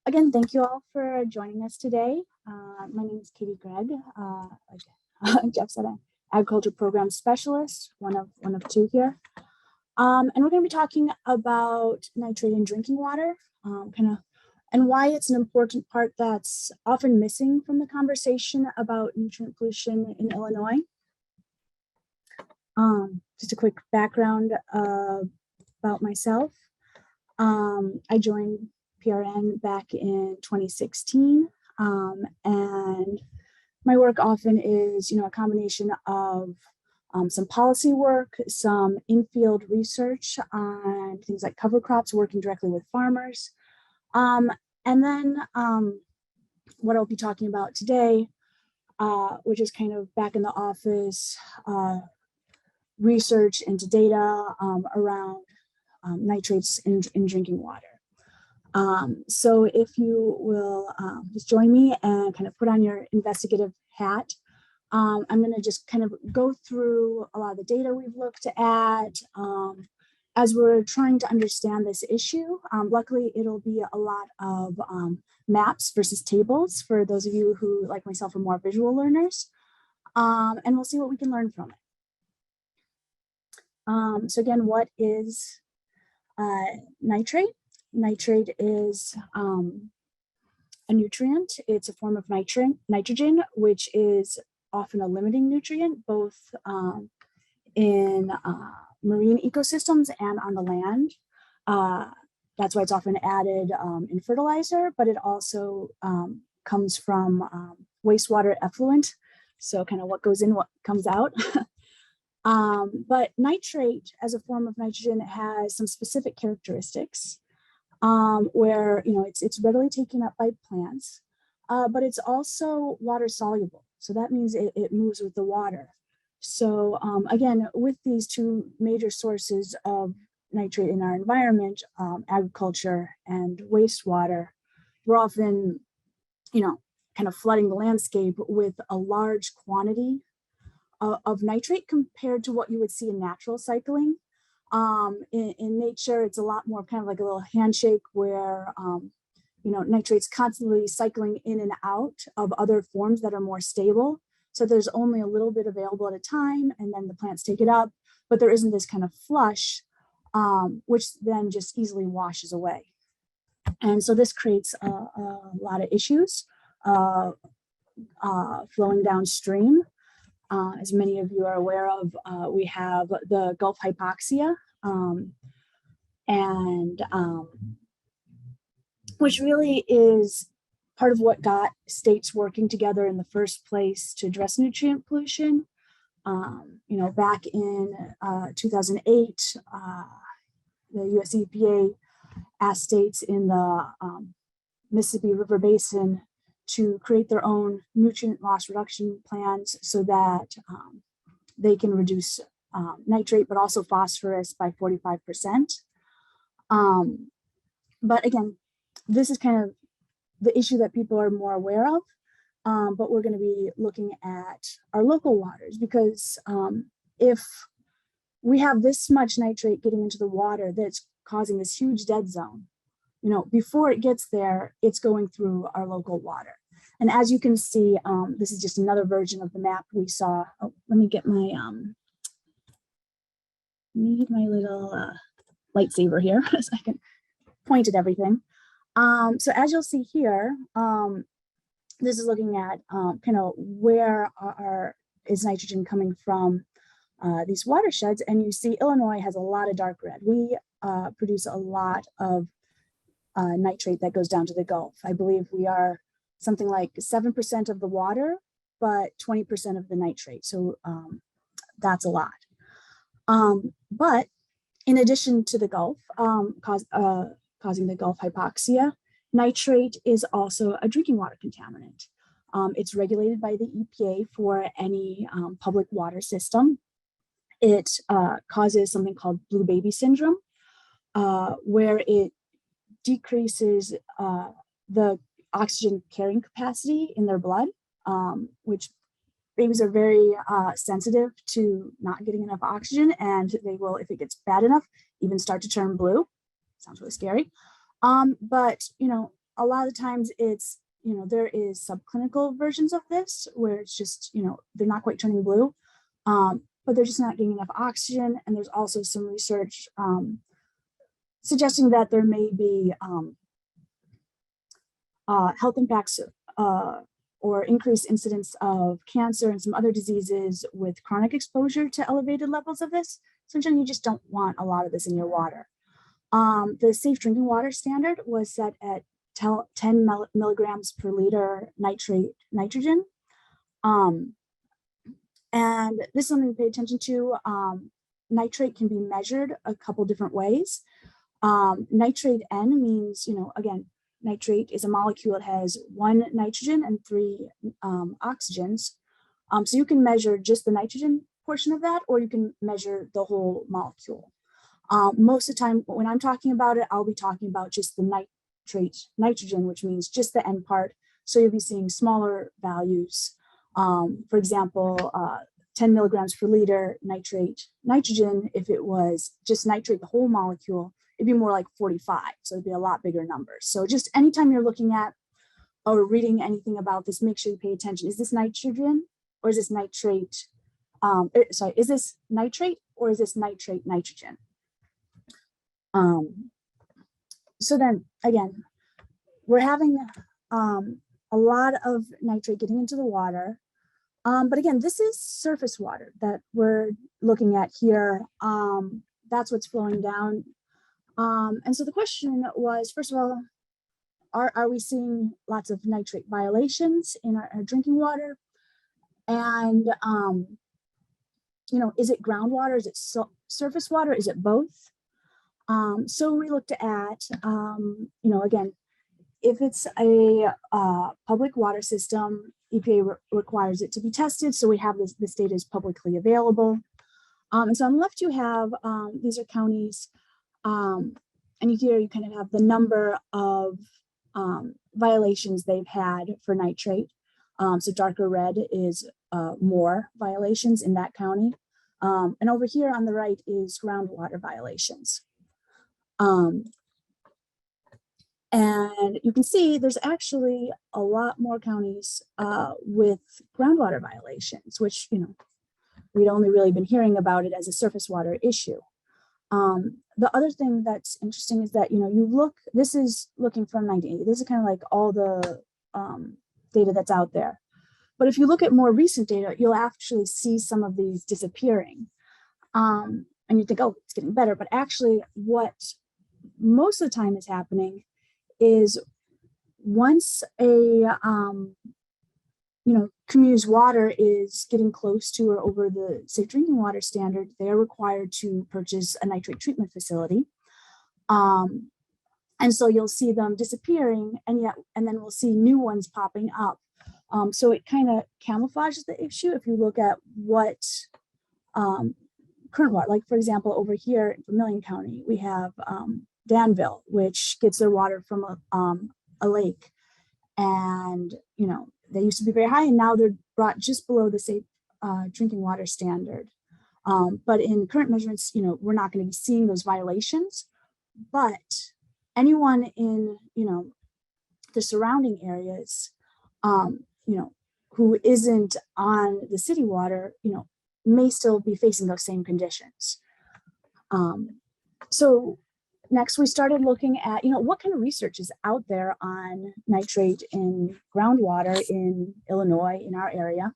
Again, thank you all for joining us today. My name is Catie Gregg. Like Jeff said, I'm agriculture program specialist, one of two here. And we're going to be talking about nitrate in drinking water, and why it's an important part that's often missing from the conversation about nutrient pollution in Illinois. Just a quick background about myself. I joined PRN back in 2016, and my work often is, a combination of some policy work, some in-field research on things like cover crops, working directly with farmers, and then what I'll be talking about today, which is kind of back in the office research into data around nitrates in drinking water. So if you will just join me and kind of put on your investigative hat, I'm going to just kind of go through a lot of the data we've looked at as we're trying to understand this issue. Luckily, it'll be a lot of maps versus tables for those of you who, like myself, are more visual learners, and we'll see what we can learn from it. So again, what is nitrate? Nitrate is a nutrient. It's a form of nitrogen, which is often a limiting nutrient, both in marine ecosystems and on the land. That's why it's often added in fertilizer, but it also comes from wastewater effluent. So kind of what goes in, what comes out. But nitrate as a form of nitrogen has some specific characteristics. Where it's readily taken up by plants, but it's also water soluble. So that means it moves with the water. So again, with these two major sources of nitrate in our environment, agriculture and wastewater, we're often, kind of flooding the landscape with a large quantity of nitrate compared to what you would see in natural cycling. In nature, it's a lot more kind of like a little handshake where, nitrate's constantly cycling in and out of other forms that are more stable. So there's only a little bit available at a time, and then the plants take it up, but there isn't this kind of flush, which then just easily washes away. And so this creates a lot of issues flowing downstream. As many of you are aware of, we have the Gulf hypoxia, which really is part of what got states working together in the first place to address nutrient pollution. Back in 2008, the US EPA asked states in the Mississippi River Basin to create their own nutrient loss reduction plans so that they can reduce nitrate, but also phosphorus by 45%. But again, this is kind of the issue that people are more aware of, but we're going to be looking at our local waters, because if we have this much nitrate getting into the water that's causing this huge dead zone, before it gets there, it's going through our local water. And as you can see, this is just another version of the map we saw. Oh, let me get my little lightsaber here so I can point at everything. So as you'll see here, this is looking at kind of where is nitrogen coming from these watersheds, and you see Illinois has a lot of dark red. We produce a lot of nitrate that goes down to the Gulf. I believe we are something like 7% of the water, but 20% of the nitrate. So that's a lot. But in addition to the Gulf, causing the Gulf hypoxia, nitrate is also a drinking water contaminant. It's regulated by the EPA for any public water system. It causes something called blue baby syndrome, where it decreases the oxygen carrying capacity in their blood, which babies are very sensitive to not getting enough oxygen, and they will, if it gets bad enough, even start to turn blue. Sounds really scary. But a lot of the times it's, there is subclinical versions of this where it's just, they're not quite turning blue, but they're just not getting enough oxygen. And there's also some research suggesting that there may be health impacts or increased incidence of cancer and some other diseases with chronic exposure to elevated levels of this. So generally, you just don't want a lot of this in your water. The safe drinking water standard was set at 10 milligrams per liter nitrate nitrogen. And this is something to pay attention to. Nitrate can be measured a couple different ways. Nitrate N means, again, nitrate is a molecule. It has 1 nitrogen and 3 oxygens. So you can measure just the nitrogen portion of that, or you can measure the whole molecule. Most of the time, when I'm talking about it, I'll be talking about just the nitrate nitrogen, which means just the N part. So you'll be seeing smaller values. For example, 10 milligrams per liter nitrate nitrogen, if it was just nitrate, the whole molecule, it'd be more like 45. So it'd be a lot bigger numbers. So just anytime you're looking at or reading anything about this, make sure you pay attention. Is this nitrogen or is this nitrate? Is this nitrate or is this nitrate nitrogen? So then again, we're having a lot of nitrate getting into the water. But again, this is surface water that we're looking at here. That's what's flowing down. And so the question was, first of all, are we seeing lots of nitrate violations in our drinking water? And, is it groundwater? Is it surface water? Is it both? So we looked at, again, if it's a public water system, EPA requires it to be tested. So we have this data is publicly available. And so on the left, you have, these are counties. And here you kind of have the number of violations they've had for nitrate. So darker red is more violations in that county. And over here on the right is groundwater violations. And you can see there's actually a lot more counties with groundwater violations, which, we'd only really been hearing about it as a surface water issue. The other thing that's interesting is that, this is looking from 1980. This is kind of like all the data that's out there. But if you look at more recent data, you'll actually see some of these disappearing. And you think, oh, it's getting better. But actually, what most of the time is happening is once a community's water is getting close to or over the safe drinking water standard, they're required to purchase a nitrate treatment facility. And so you'll see them disappearing, and then we'll see new ones popping up. So it kind of camouflages the issue if you look at what current water, like for example, over here in Vermilion County, we have Danville, which gets their water from a lake. And, they used to be very high, and now they're brought just below the safe drinking water standard. But in current measurements, we're not going to be seeing those violations. But anyone in, the surrounding areas, who isn't on the city water, may still be facing those same conditions. So next, we started looking at, what kind of research is out there on nitrate in groundwater in Illinois, in our area.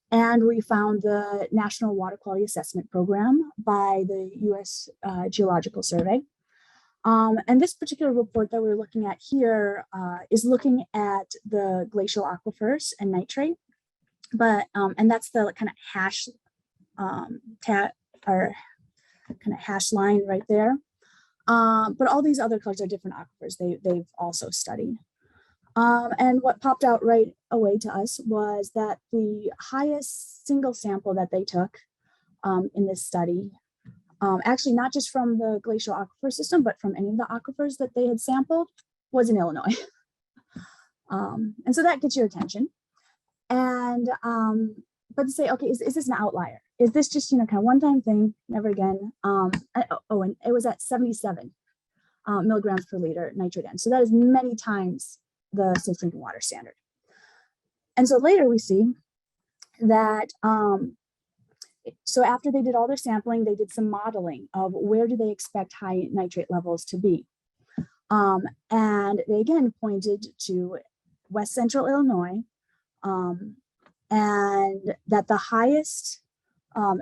And we found the National Water Quality Assessment Program by the U.S. Geological Survey. And this particular report that we're looking at here is looking at the glacial aquifers and nitrate. But, and that's the kind of hash hash line right there. But all these other colors are different aquifers they've also studied. And what popped out right away to us was that the highest single sample that they took in this study, actually not just from the glacial aquifer system, but from any of the aquifers that they had sampled, was in Illinois. And so that gets your attention. And but to say, okay, is this an outlier? Is this just, kind of one-time thing, never again? And it was at 77 milligrams per liter nitrate in. So that is many times the safe drinking water standard. And so later we see that, so after they did all their sampling, they did some modeling of where do they expect high nitrate levels to be. And they again pointed to West Central Illinois, and that the highest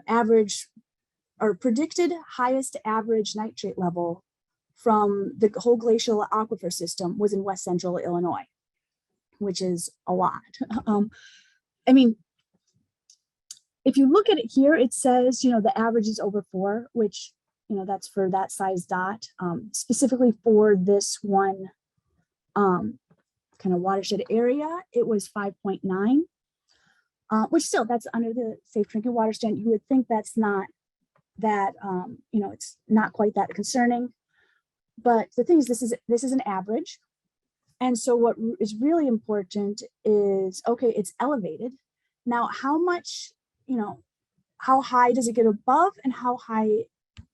average or predicted highest average nitrate level from the whole glacial aquifer system was in West Central Illinois, which is a lot. I mean, if you look at it here, it says, the average is over 4, which, that's for that size dot, specifically for this one kind of watershed area, it was 5.9, which still, that's under the safe drinking water standard. You would think that's not that, it's not quite that concerning. But the thing is, this is an average. And so what is really important is, okay, it's elevated. Now, how much, how high does it get above and how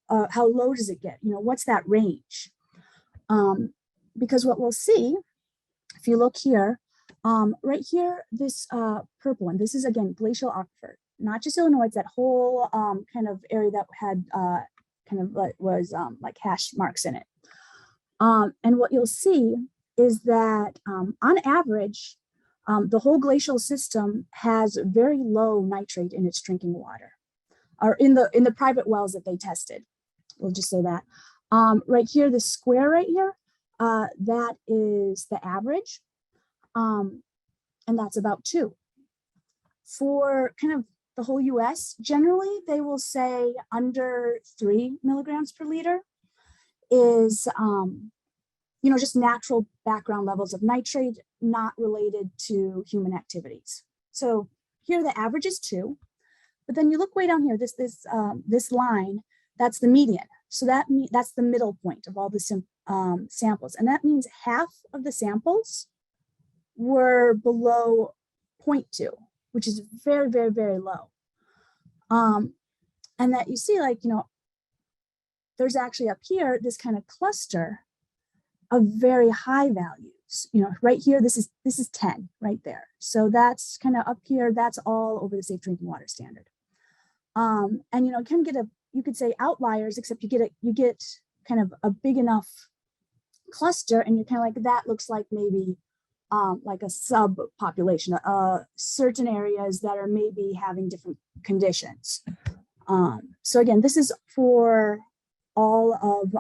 low does it get? What's that range? Because what we'll see, if you look here, right here, this purple one, this is again, glacial aquifer, not just Illinois, it's that whole kind of area that had kind of was like hash marks in it. And what you'll see is that on average, the whole glacial system has very low nitrate in its drinking water, or in the private wells that they tested. We'll just say that. Right here, the square right here, that is the average, and that's about 2. For kind of the whole US, generally, they will say under 3 milligrams per liter is, just natural background levels of nitrate, not related to human activities. So here the average is 2, but then you look way down here, this line, that's the median. So that's the middle point of all the samples. And that means half of the samples were below 0.2, which is very, very, very low. And that you see, like, there's actually up here, this kind of cluster of very high values. Right here, this is 10 right there. So that's kind of up here, that's all over the safe drinking water standard. And can get you could say outliers, except you get kind of a big enough cluster, and you're kind of like, that looks like maybe like a subpopulation, certain areas that are maybe having different conditions. So again, this is for all of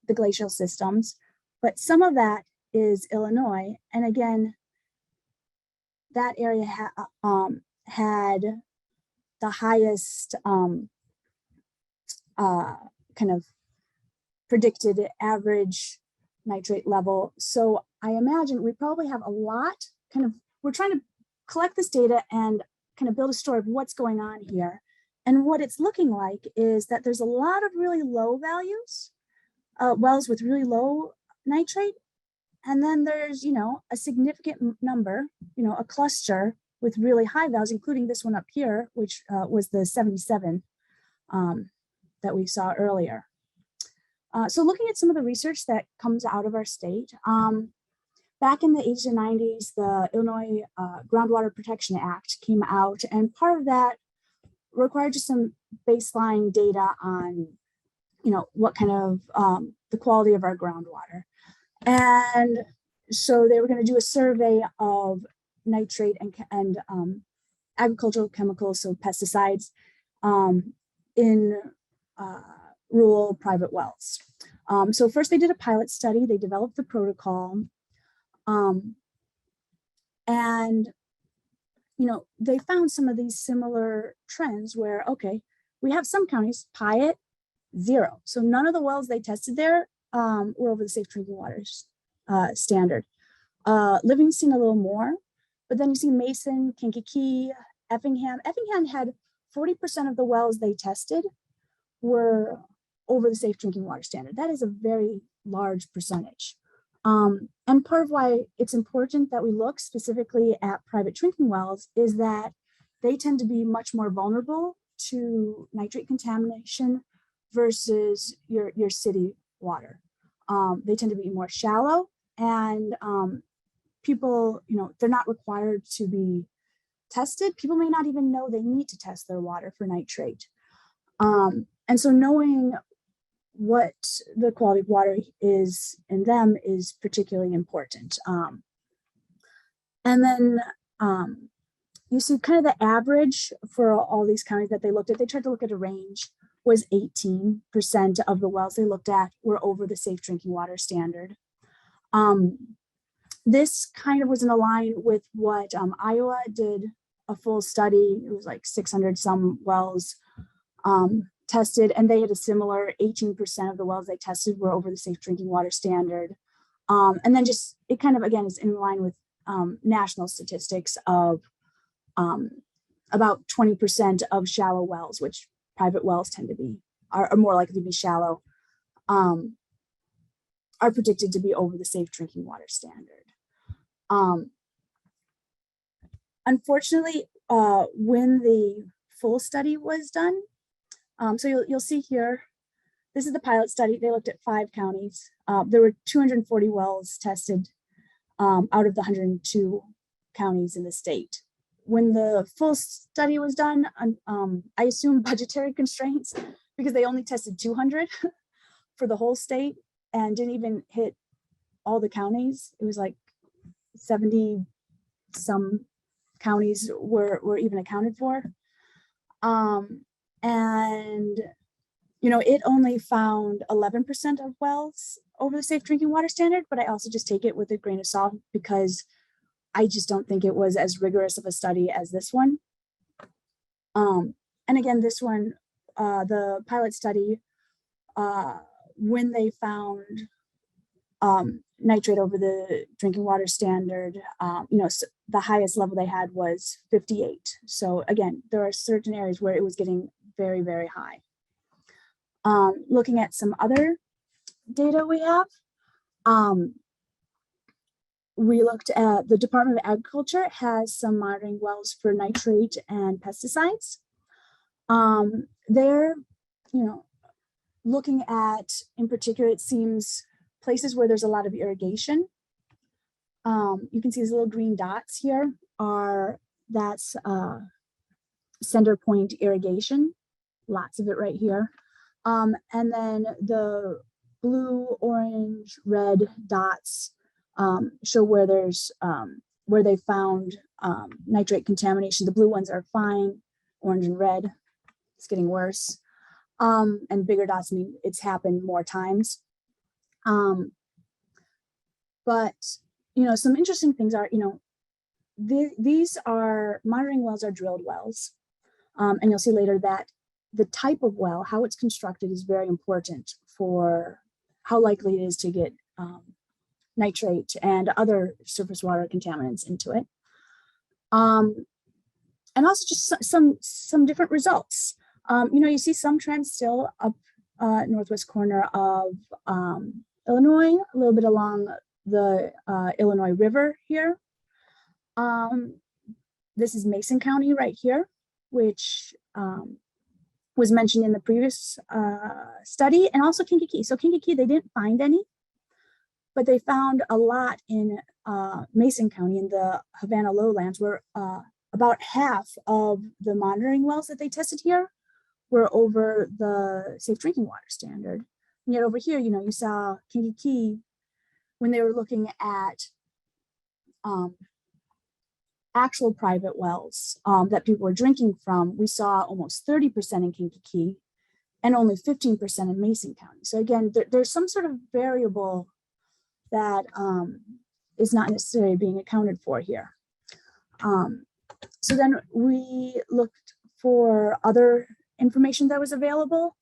the glacial systems, but some of that is Illinois. And again, that area had the highest kind of predicted average nitrate level. So I imagine we probably have a lot we're trying to collect this data and kind of build a story of what's going on here. And what it's looking like is that there's a lot of really low values, wells with really low nitrate. And then there's, a significant number, a cluster with really high values, including this one up here, which was the 77 that we saw earlier. So looking at some of the research that comes out of our state, back in the 80s and 90s, the Illinois Groundwater Protection Act came out, and part of that required just some baseline data on, what kind of the quality of our groundwater. And so they were going to do a survey of nitrate and agricultural chemicals, so pesticides, in rural private wells. So first they did a pilot study, they developed the protocol, and they found some of these similar trends where, okay, we have some counties, Piatt, 0. So none of the wells they tested there were over the safe drinking water standard. Livingston a little more, but then you see Mason, Kankakee, Effingham. Effingham had 40% of the wells they tested were over the safe drinking water standard. That is a very large percentage. And part of why it's important that we look specifically at private drinking wells is that they tend to be much more vulnerable to nitrate contamination versus your city water. They tend to be more shallow, and people, they're not required to be tested. People may not even know they need to test their water for nitrate. And so knowing what the quality of water is in them is particularly important. And then you see kind of the average for all these counties that they looked at. They tried to look at a range, was 18% of the wells they looked at were over the safe drinking water standard. This kind of was in line with what Iowa did, a full study. It was like 600 some wells tested, and they had a similar 18% of the wells they tested were over the safe drinking water standard. And then just, it kind of, again, is in line with national statistics of about 20% of shallow wells, which private wells tend to be, are more likely to be shallow, are predicted to be over the safe drinking water standard. Unfortunately, when the full study was done, so you'll see here, this is the pilot study. They looked at 5 counties. There were 240 wells tested out of the 102 counties in the state. When the full study was done, I assume budgetary constraints, because they only tested 200 for the whole state and didn't even hit all the counties. It was like 70 some counties were even accounted for. And it only found 11% of wells over the safe drinking water standard, but I also just take it with a grain of salt because I just don't think it was as rigorous of a study as this one. And again, this one, the pilot study, when they found nitrate over the drinking water standard, so the highest level they had was 58. So again, there are certain areas where it was getting very, very high. Looking at some other data we have, we looked at the Department of Agriculture has some monitoring wells for nitrate and pesticides. They're, looking at, in particular, it seems places where there's a lot of irrigation. You can see these little green dots here that's center point irrigation, lots of it right here. And then the blue, orange, red dots show where there's where they found nitrate contamination. The blue ones are fine, orange and red, it's getting worse. And bigger dots mean it's happened more times. But, some interesting things are, these are monitoring wells are drilled wells. And you'll see later that the type of well, how it's constructed is very important for how likely it is to get nitrate and other surface water contaminants into it. And also just some different results. You see some trends still up northwest corner of Illinois, a little bit along the Illinois River here. This is Mason County right here, which was mentioned in the previous study, and also Kankakee. So Kankakee, they didn't find any, but they found a lot in Mason County in the Havana lowlands, where about half of the monitoring wells that they tested here were over the safe drinking water standard. And yet over here, you saw Kankakee when they were looking at actual private wells that people were drinking from, we saw almost 30% in Kankakee and only 15% in Mason County. So again, there's some sort of variable that is not necessarily being accounted for here. So then we looked for other information that was available.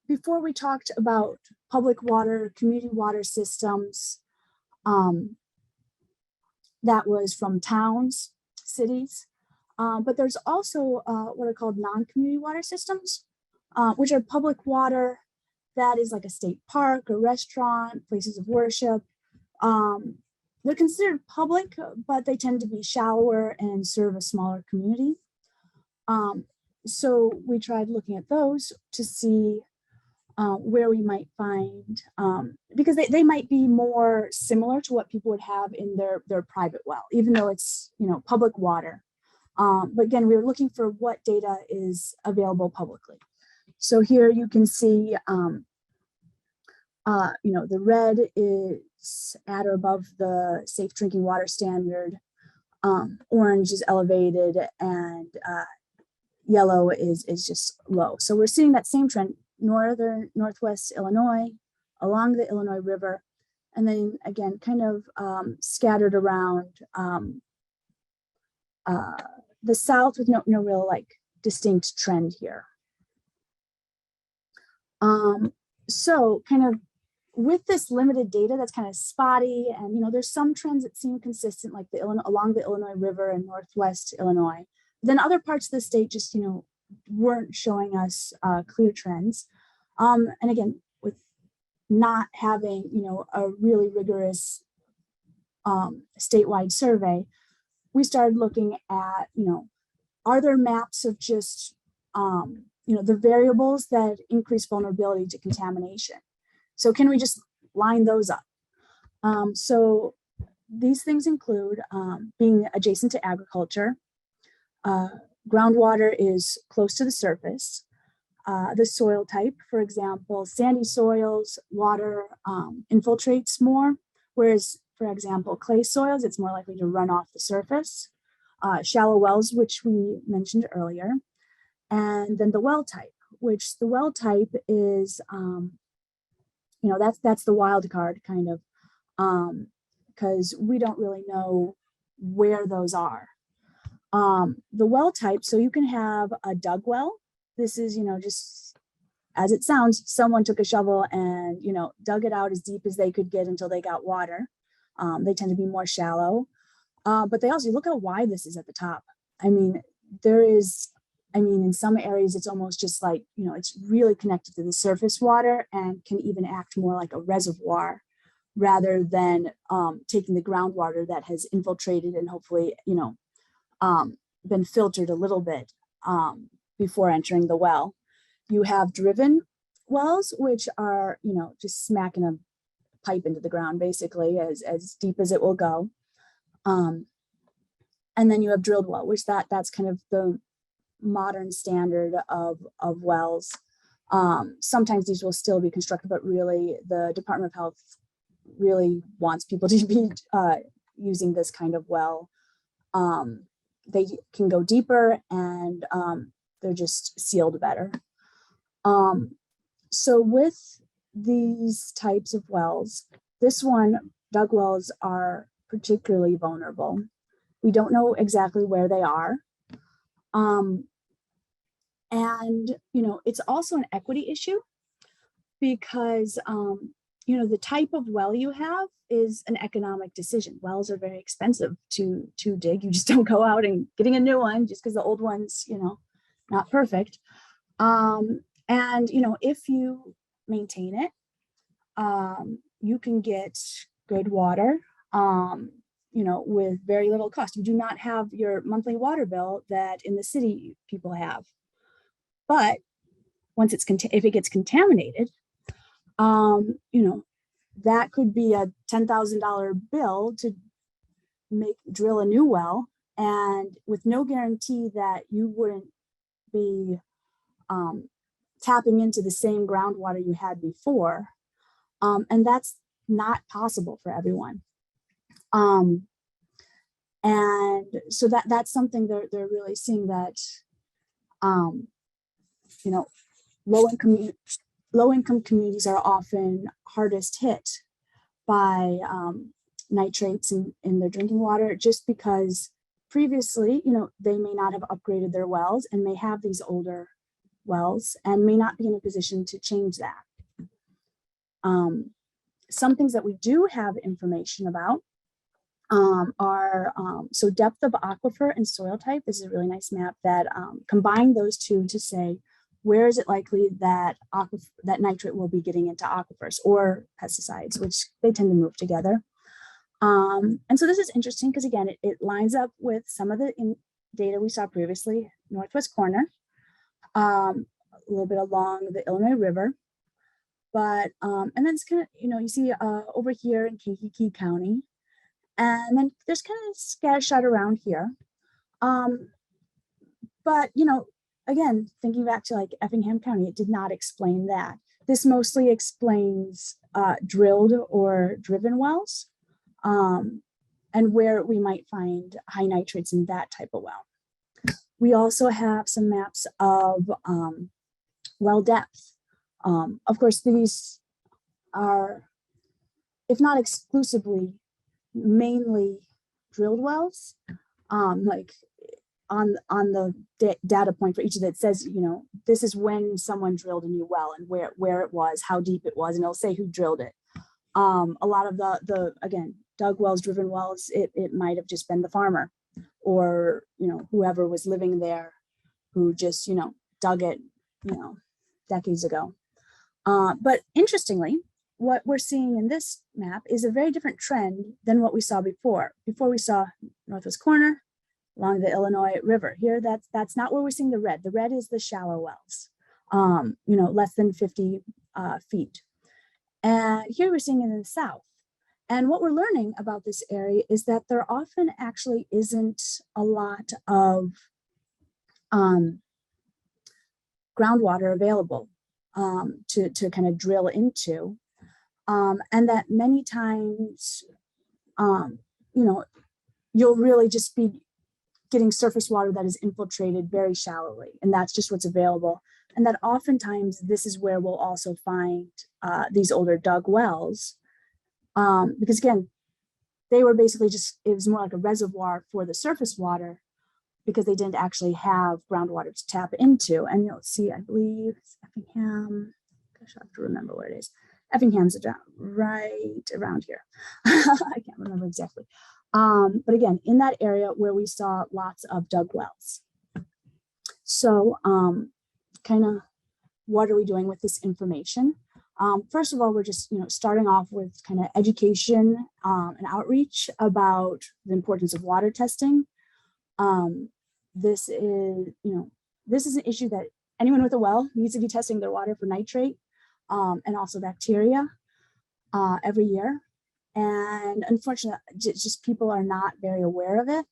Before we talked about public water, community water systems, that was from towns, cities, but there's also what are called non-community water systems, which are public water that is like a state park, a restaurant, places of worship. They're considered public, but they tend to be shallower and serve a smaller community. So we tried looking at those to see where we might find, because they might be more similar to what people would have in their private well, even though it's, public water. But again, we were looking for what data is available publicly. So here you can see, the red is at or above the safe drinking water standard. Orange is elevated, and yellow is just low. So we're seeing that same trend, northwest Illinois, along the Illinois River, and then again, kind of scattered around the south with no real distinct trend here. So kind of with this limited data that's kind of spotty, and there's some trends that seem consistent, like along the Illinois River in northwest Illinois. Then other parts of the state just weren't showing us clear trends. And again, with not having a really rigorous statewide survey, we started looking at are there maps of just the variables that increase vulnerability to contamination. So can we just line those up? So these things include being adjacent to agriculture. Groundwater is close to the surface. The soil type, for example, sandy soils, water infiltrates more, whereas, for example, clay soils, it's more likely to run off the surface. Shallow wells, which we mentioned earlier. And then the well type, which the well type is, that's the wild card kind of, because we don't really know where those are. The well type, so you can have a dug well. This is, just as it sounds, someone took a shovel and, dug it out as deep as they could get until they got water. They tend to be more shallow, but they also, look how wide this is at the top. In some areas, it's almost just like, it's really connected to the surface water and can even act more like a reservoir rather than taking the groundwater that has infiltrated and hopefully, been filtered a little bit before entering the well. You have driven wells, which are, just smacking a pipe into the ground, basically, as deep as it will go. And then you have drilled well, which that's kind of the modern standard of wells. Sometimes these will still be constructed, but really the Department of Health really wants people to be using this kind of well. They can go deeper, and they're just sealed better. So with these types of wells, this one, dug wells are particularly vulnerable. We don't know exactly where they are. And, it's also an equity issue because, the type of well you have is an economic decision. Wells are very expensive to dig. You just don't go out and getting a new one just because the old one's, not perfect. And, if you maintain it, you can get good water, with very little cost. You do not have your monthly water bill that in the city people have. But once if it gets contaminated, that could be a $10,000 bill to drill a new well, and with no guarantee that you wouldn't be tapping into the same groundwater you had before. And that's not possible for everyone. And so that's something they're really seeing, that low-income communities are often hardest hit by nitrates in their drinking water, just because previously, they may not have upgraded their wells and may have these older wells and may not be in a position to change that. Some things that we do have information about are, so depth of aquifer and soil type. This is a really nice map that combine those two to say, where is it likely that nitrate will be getting into aquifers or pesticides, which they tend to move together. And so this is interesting because, again, it lines up with some of the data we saw previously, northwest corner, a little bit along the Illinois River. and then it's kind of, you see over here in Kankakee County, and then there's kind of scattershot around here. But, again, thinking back to like Effingham County, it did not explain that. This mostly explains drilled or driven wells, and where we might find high nitrates in that type of well. We also have some maps of well depth. Of course, these are, if not exclusively, mainly drilled wells. Like on the data point for each of it says, this is when someone drilled a new well and where it was, how deep it was, and it'll say who drilled it. A lot of the again, dug wells, driven wells, it might have just been the farmer or, whoever was living there who just, dug it, decades ago. But interestingly, what we're seeing in this map is a very different trend than what we saw before. Before we saw northwest corner along the Illinois River. Here, that's not where we're seeing the red. The red is the shallow wells, less than 50 feet. And here we're seeing it in the south. And what we're learning about this area is that there often actually isn't a lot of groundwater available to kind of drill into. And that many times, you'll really just be getting surface water that is infiltrated very shallowly, and that's just what's available. And that oftentimes this is where we'll also find these older dug wells, because again, they were basically it was more like a reservoir for the surface water because they didn't actually have groundwater to tap into. And you'll see, I believe Effingham, gosh, I have to remember where it is. Effingham's right around here. I can't remember exactly. But again, in that area where we saw lots of dug wells. So kind of what are we doing with this information? First of all, we're just starting off with kind of education and outreach about the importance of water testing. This is an issue that anyone with a well needs to be testing their water for nitrate and also bacteria every year. And unfortunately, just people are not very aware of it,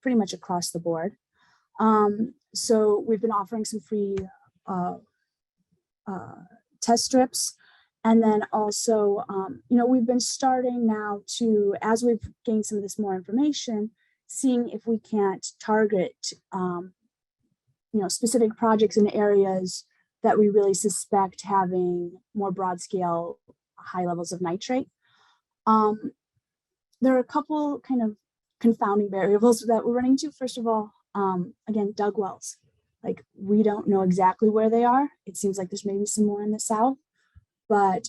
pretty much across the board. So we've been offering some free test strips. And then also, we've been starting now to, as we've gained some of this more information, seeing if we can't target, specific projects in areas that we really suspect having more broad scale high levels of nitrate. There are a couple kind of confounding variables that we're running into. First of all, again, dug wells. Like, we don't know exactly where they are. It seems like there's maybe some more in the south, but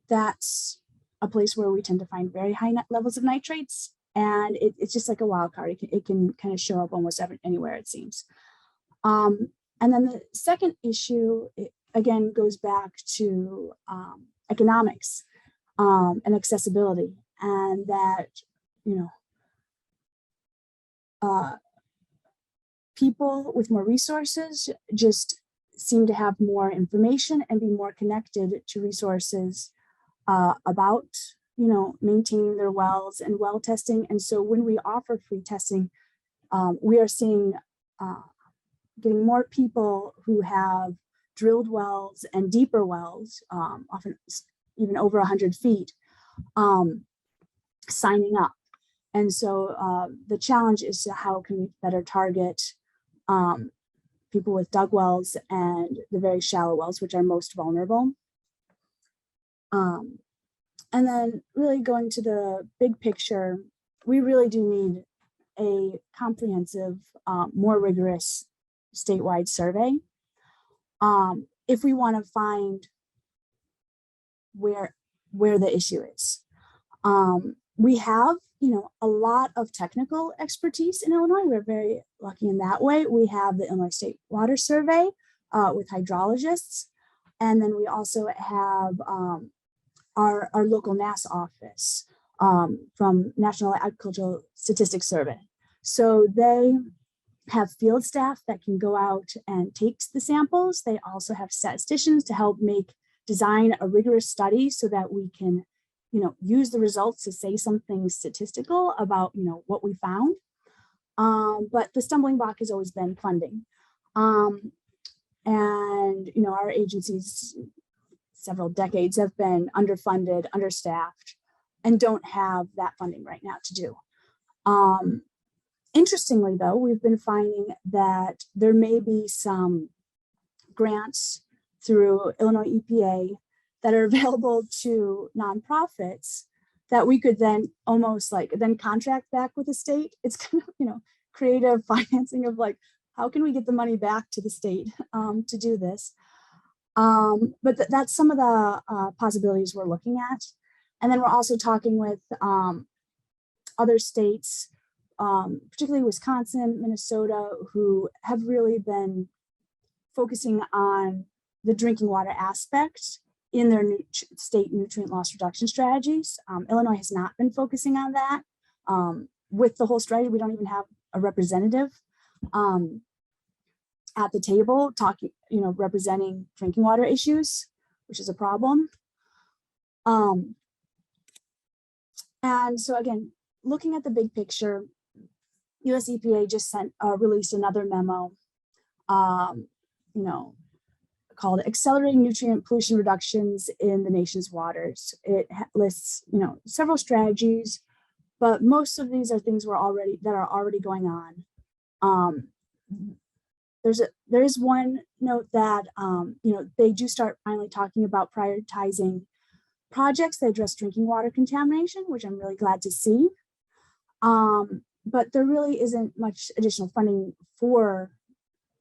that's a place where we tend to find very high levels of nitrates. And it's just like a wild card. It can kind of show up almost anywhere, it seems. And then the second issue, again, goes back to economics and accessibility, and that, people with more resources just seem to have more information and be more connected to resources about, maintaining their wells and well testing. And so when we offer free testing, we are seeing getting more people who have drilled wells and deeper wells, often even over 100 feet, signing up. And so the challenge is to how can we better target people with dug wells and the very shallow wells, which are most vulnerable. And then really going to the big picture, we really do need a comprehensive, more rigorous statewide survey if we want to find where the issue is. We have, a lot of technical expertise in Illinois. We're very lucky in that way. We have the Illinois State Water Survey with hydrologists. And then we also have our local NAS office from National Agricultural Statistics Survey. So they have field staff that can go out and take the samples. They also have statisticians to help design a rigorous study so that we can, use the results to say something statistical about, what we found. But the stumbling block has always been funding. And, our agencies, several decades, have been underfunded, understaffed, and don't have that funding right now to do. Interestingly, though, we've been finding that there may be some grants through Illinois EPA that are available to nonprofits that we could then almost then contract back with the state. It's kind of, creative financing of how can we get the money back to the state to do this? But that's some of the possibilities we're looking at. And then we're also talking with other states, particularly Wisconsin, Minnesota, who have really been focusing on the drinking water aspect in their state nutrient loss reduction strategies. Illinois has not been focusing on that. With the whole strategy, we don't even have a representative at the table talking, representing drinking water issues, which is a problem. And so again, looking at the big picture, US EPA just released another memo, called Accelerating Nutrient Pollution Reductions in the Nation's Waters. It lists, several strategies, but most of these are things that are already going on. There is one note that, they do start finally talking about prioritizing projects that address drinking water contamination, which I'm really glad to see. But there really isn't much additional funding for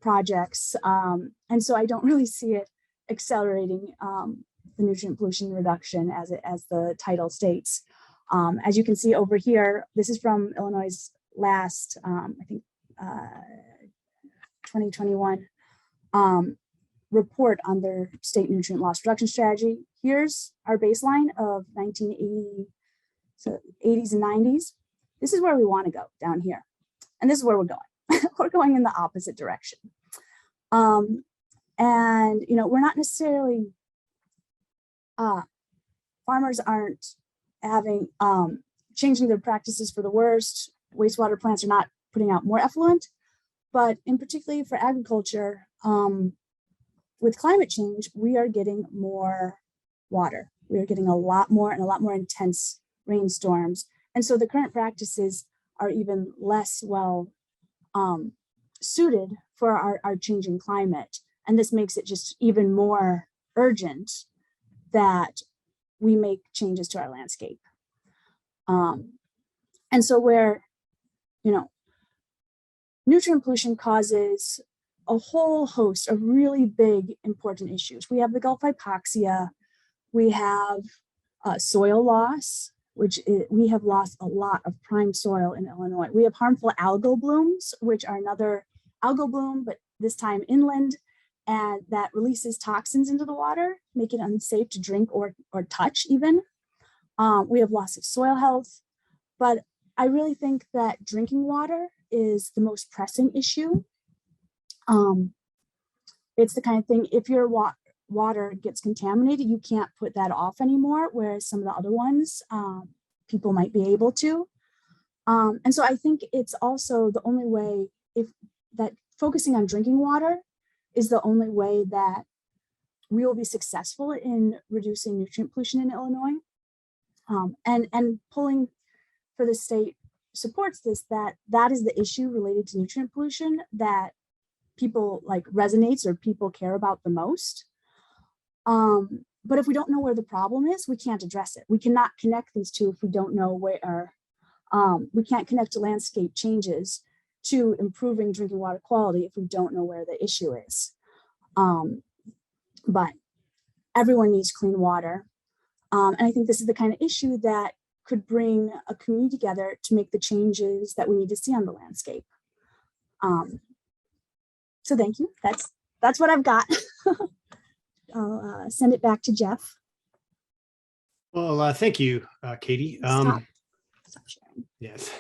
projects. And so I don't really see it accelerating the nutrient pollution reduction as the title states. As you can see over here, this is from Illinois' last, 2021 report on their state nutrient loss reduction strategy. Here's our baseline of 1980, so 80s and 90s. This is where we want to go down here. And this is where we're going. We're going in the opposite direction. And, we're not necessarily, farmers aren't having, changing their practices for the worst. Wastewater plants are not putting out more effluent, but in particularly for agriculture, with climate change, we are getting more water. We are getting a lot more and a lot more intense rainstorms. And so the current practices are even less well suited for our changing climate. And this makes it just even more urgent that we make changes to our landscape. And so where, nutrient pollution causes a whole host of really big, important issues. We have the Gulf hypoxia, we have soil loss, we have lost a lot of prime soil in Illinois. We have harmful algal blooms, which are another algal bloom, but this time inland, and that releases toxins into the water, make it unsafe to drink or touch even. We have loss of soil health, but I really think that drinking water is the most pressing issue. It's the kind of thing, if your water gets contaminated, you can't put that off anymore, whereas some of the other ones, people might be able to. And so I think it's also the only way, that focusing on drinking water is the only way that we will be successful in reducing nutrient pollution in Illinois. And pulling for the state supports this, that is the issue related to nutrient pollution that people resonates or people care about the most. But if we don't know where the problem is, we can't address it. We cannot connect these two if we don't know where, we can't connect landscape changes to improving drinking water quality if we don't know where the issue is. But everyone needs clean water. And I think this is the kind of issue that could bring a community together to make the changes that we need to see on the landscape. So thank you. That's what I've got. I'll send it back to Jeff. Well, thank you, Catie. Stop sharing. Yes.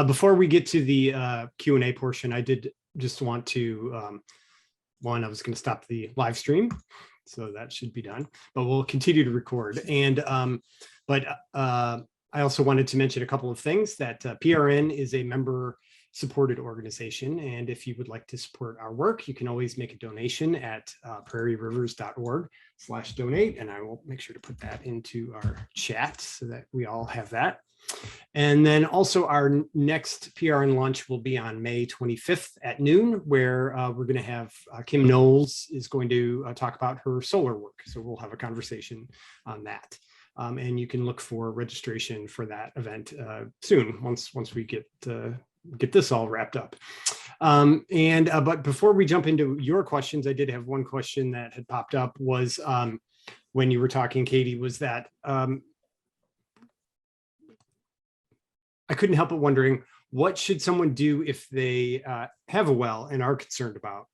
Before we get to the Q&A portion, I did just want to, I was going to stop the live stream, so that should be done, but we'll continue to record. And I also wanted to mention a couple of things that PRN is a member supported organization. And if you would like to support our work, you can always make a donation at prairierivers.org/donate. And I will make sure to put that into our chat so that we all have that. And then also our next PRN lunch will be on May 25th at noon, where we're going to have Kim Knowles is going to talk about her solar work. So we'll have a conversation on that. And you can look for registration for that event soon, once we get this all wrapped up. But before we jump into your questions, I did have one question that had popped up was when you were talking, Catie, was that I couldn't help but wondering, what should someone do if they have a well and are concerned about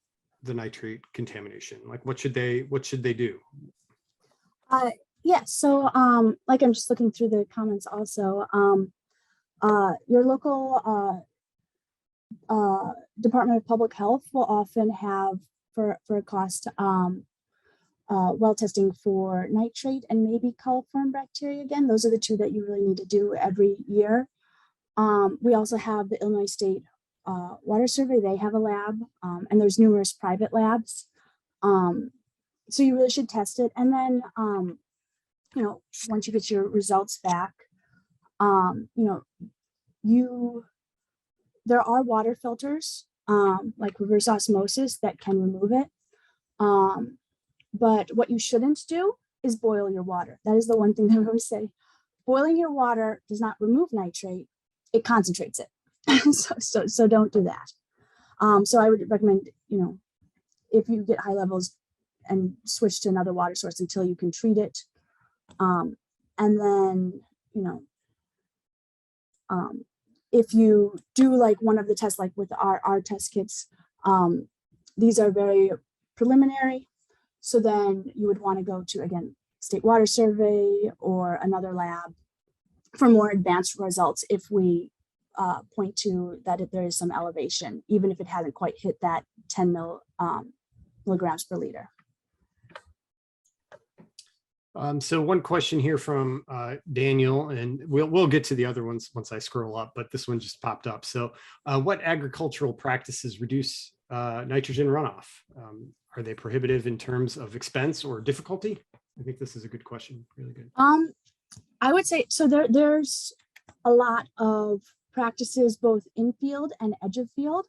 the nitrate contamination? Like, what should they do? Yeah, so like I'm just looking through the comments also. Your local Department of Public Health will often have for a cost well testing for nitrate and maybe coliform bacteria again. Those are the two that you really need to do every year. We also have the Illinois State Water Survey. They have a lab, and there's numerous private labs. So you really should test it. And then, you know, once you get your results back, you know, there are water filters like reverse osmosis that can remove it. But what you shouldn't do is boil your water. That is the one thing that we always say. Boiling your water does not remove nitrate, it concentrates it. so don't do that. So I would recommend, you know, if you get high levels, and switch to another water source until you can treat it. And then, you know, if you do like one of the tests, like with our test kits, these are very preliminary. So then you would want to go to, again, State Water Survey or another lab for more advanced results if we point to that if there is some elevation, even if it hasn't quite hit that 10 milligrams per liter. So one question here from Daniel, and we'll get to the other ones once I scroll up, but this one just popped up. So what agricultural practices reduce nitrogen runoff? Are they prohibitive in terms of expense or difficulty? I think this is a good question. Really good. I would say, so there's a lot of practices both in field and edge of field.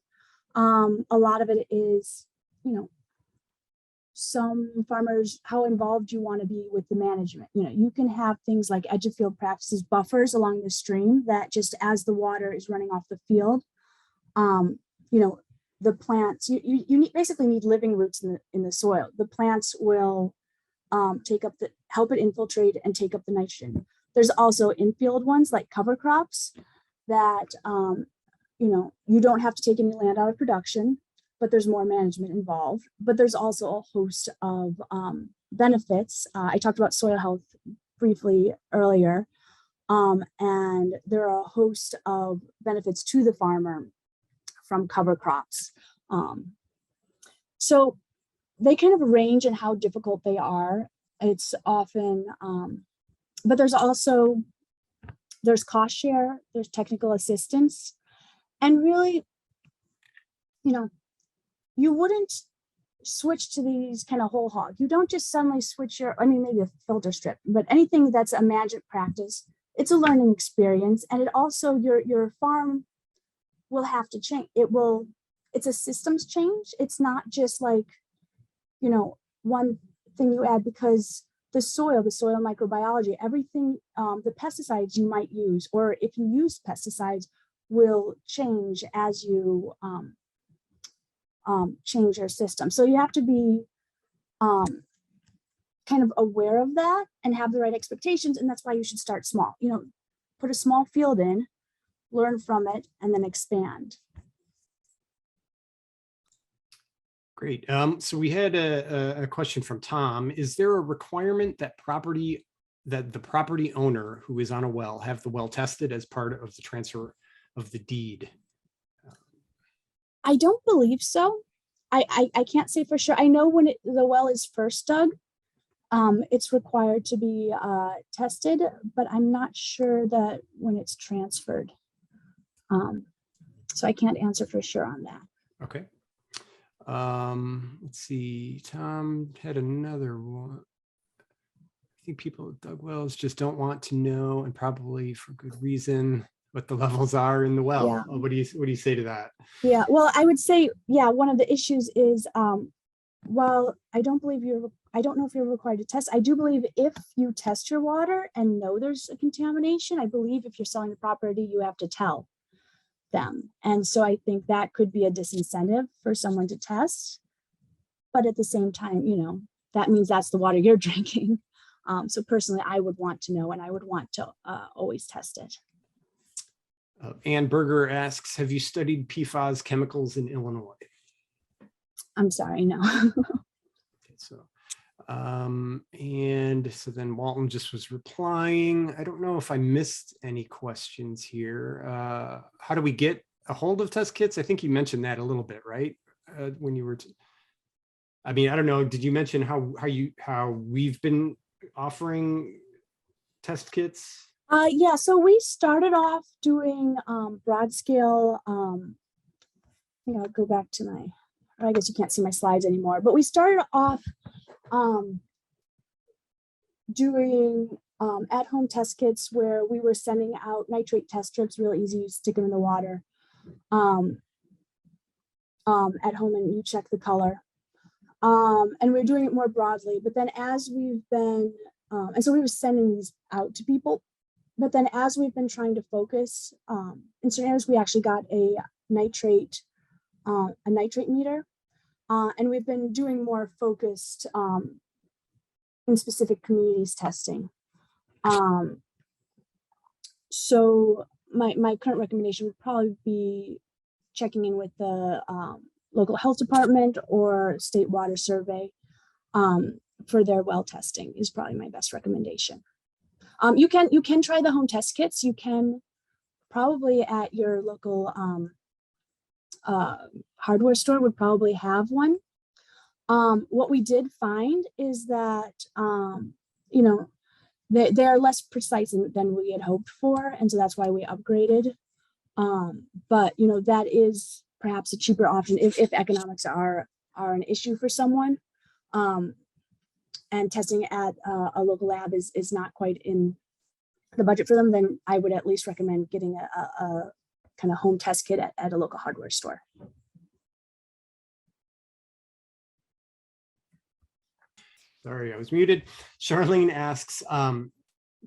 A lot of it is, you know, some farmers, how involved you want to be with the management. You know, you can have things like edge of field practices, buffers along the stream that just as the water is running off the field, you know, the plants, you basically need living roots in the soil. The plants will help it infiltrate and take up the nitrogen. There's also infield ones like cover crops that, you know, you don't have to take any land out of production, but there's more management involved. But there's also a host of benefits. I talked about soil health briefly earlier, and there are a host of benefits to the farmer from cover crops. So they kind of range in how difficult they are. It's often, but there's cost share, there's technical assistance, and really, you know, you wouldn't switch to these kind of whole hog. You don't just suddenly switch maybe a filter strip, but anything that's a management practice, it's a learning experience. And it also, your farm will have to change. It's a systems change. It's not just like, you know, one thing you add, because the soil microbiology, everything, the pesticides you might use, or if you use pesticides, will change as you change your system. So you have to be kind of aware of that and have the right expectations. And that's why you should start small. You know, put a small field in, learn from it, and then expand. Great. So we had a question from Tom. Is there a requirement that the property owner who is on a well have the well tested as part of the transfer of the deed? I don't believe so. I can't say for sure. I know when the well is first dug, it's required to be tested, but I'm not sure that when it's transferred. So I can't answer for sure on that. Okay. Let's see. Tom had another one. I think people with dug wells just don't want to know, and probably for good reason, what the levels are in the well. Yeah. What do you say to that? Yeah, well, I would say, yeah, one of the issues is, while I don't know if you're required to test, I do believe if you test your water and know there's a contamination, I believe if you're selling the property, you have to tell them. And so I think that could be a disincentive for someone to test. But at the same time, that means that's the water you're drinking. So personally, I would want to know, and I would want to always test it. Ann Berger asks, have you studied PFAS chemicals in Illinois? I'm sorry, no. Okay, so, and so then Walton just was replying. I don't know if I missed any questions here. How do we get a hold of test kits? I think you mentioned that a little bit, right? When you were, I mean, I don't know. Did you mention how we've been offering test kits? Yeah, so we started off doing broad scale. I'll go back to I guess you can't see my slides anymore, but we started off doing at-home test kits where we were sending out nitrate test strips, real easy, you stick them in the water at home and you check the color. And we're doing it more broadly, but then as we've been, and so we were sending these out to people. But then as we've been trying to focus, in certain areas, we actually got a nitrate meter. And we've been doing more focused in specific communities testing. So my current recommendation would probably be checking in with the local health department or state water survey for their well testing is probably my best recommendation. You can try the home test kits. You can probably at your local hardware store would probably have one. What we did find is that they are less precise than we had hoped for, and so that's why we upgraded. But that is perhaps a cheaper option if economics are an issue for someone. And testing at a local lab is not quite in the budget for them, then I would at least recommend getting a kind of home test kit at a local hardware store. Sorry, I was muted. Charlene asks,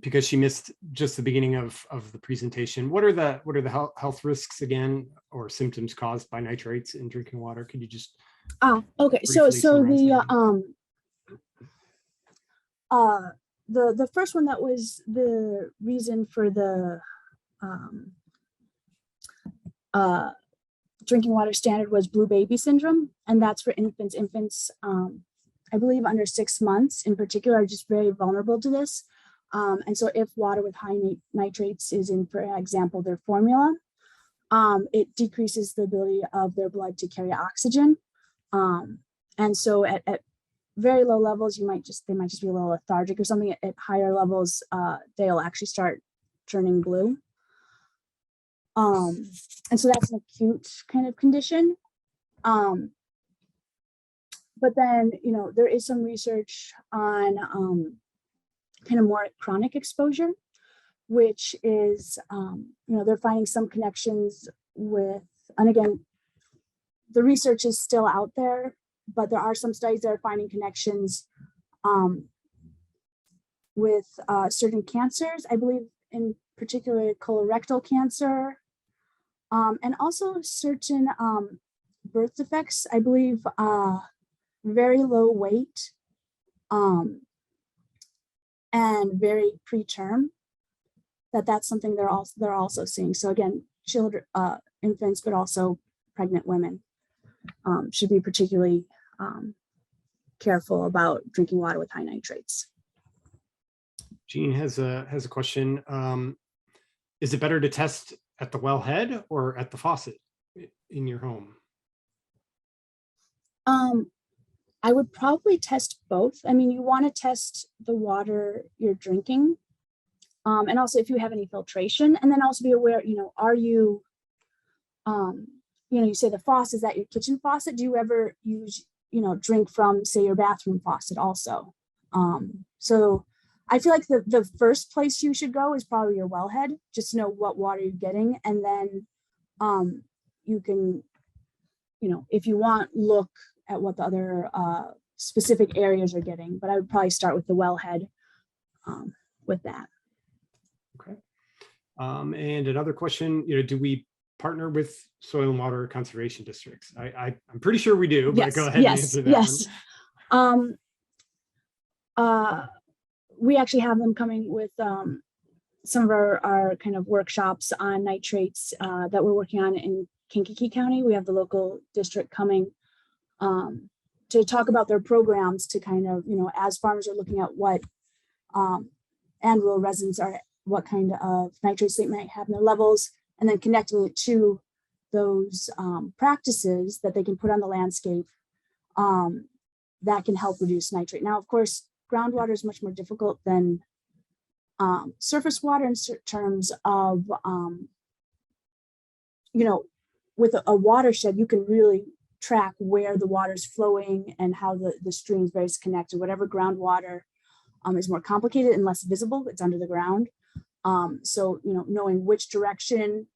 because she missed just the beginning of the presentation, what are the health risks again, or symptoms caused by nitrates in drinking water? Could you just okay, so the first one that was the reason for the drinking water standard was blue baby syndrome, and that's for infants. I believe under 6 months in particular are just very vulnerable to this. And so if water with high nitrates is in, for example, their formula, it decreases the ability of their blood to carry oxygen. And so at very low levels, they might just be a little lethargic or something. At higher levels, they'll actually start turning blue. And so that's an acute kind of condition. But then, there is some research on kind of more chronic exposure, which is, they're finding some connections with, and again, the research is still out there, but there are some studies that are finding connections with certain cancers, I believe in particular colorectal cancer, and also certain birth defects, I believe very low weight and very preterm, that's something they're also seeing. So again, children, infants, but also pregnant women should be particularly careful about drinking water with high nitrates. Jean has a question. Is it better to test at the wellhead or at the faucet in your home? I would probably test both. I mean, you want to test the water you're drinking, and also if you have any filtration, and then also be aware, are you, you say the faucet, is that your kitchen faucet? Do you ever use, drink from, say, your bathroom faucet also? So I feel like the first place you should go is probably your wellhead, just to know what water you're getting. And then you can, if you want, look at what the other specific areas are getting. But I would probably start with the wellhead with that. Okay. And another question, do we partner with soil and water conservation districts? I'm pretty sure we do, but go ahead and answer that one. We actually have them coming with some of our kind of workshops on nitrates that we're working on in Kankakee County. We have the local district coming to talk about their programs to kind of, as farmers are looking at what and rural residents are, what kind of nitrates they might have in their levels, and then connecting it to those practices that they can put on the landscape that can help reduce nitrate. Now, of course, groundwater is much more difficult than surface water in terms of, with a watershed, you can really track where the water is flowing and how the streams very connected. Whatever groundwater is more complicated and less visible, it's under the ground. So, knowing which direction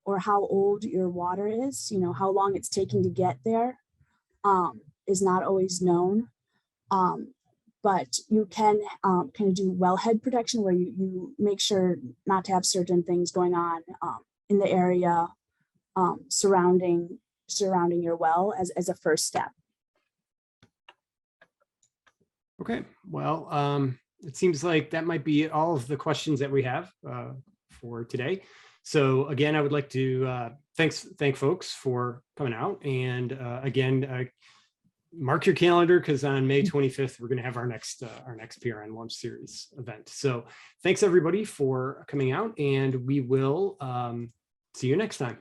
or how old your water is, how long it's taking to get there is not always known. But you can kind of do wellhead protection where you make sure not to have certain things going on in the area surrounding your well as a first step. Okay, well, it seems like that might be all of the questions that we have for today. So again, I would like to thank folks for coming out, and again, mark your calendar, because on May 25th, we're going to have our next PRN Lunch Series event. So thanks everybody for coming out, and we will see you next time.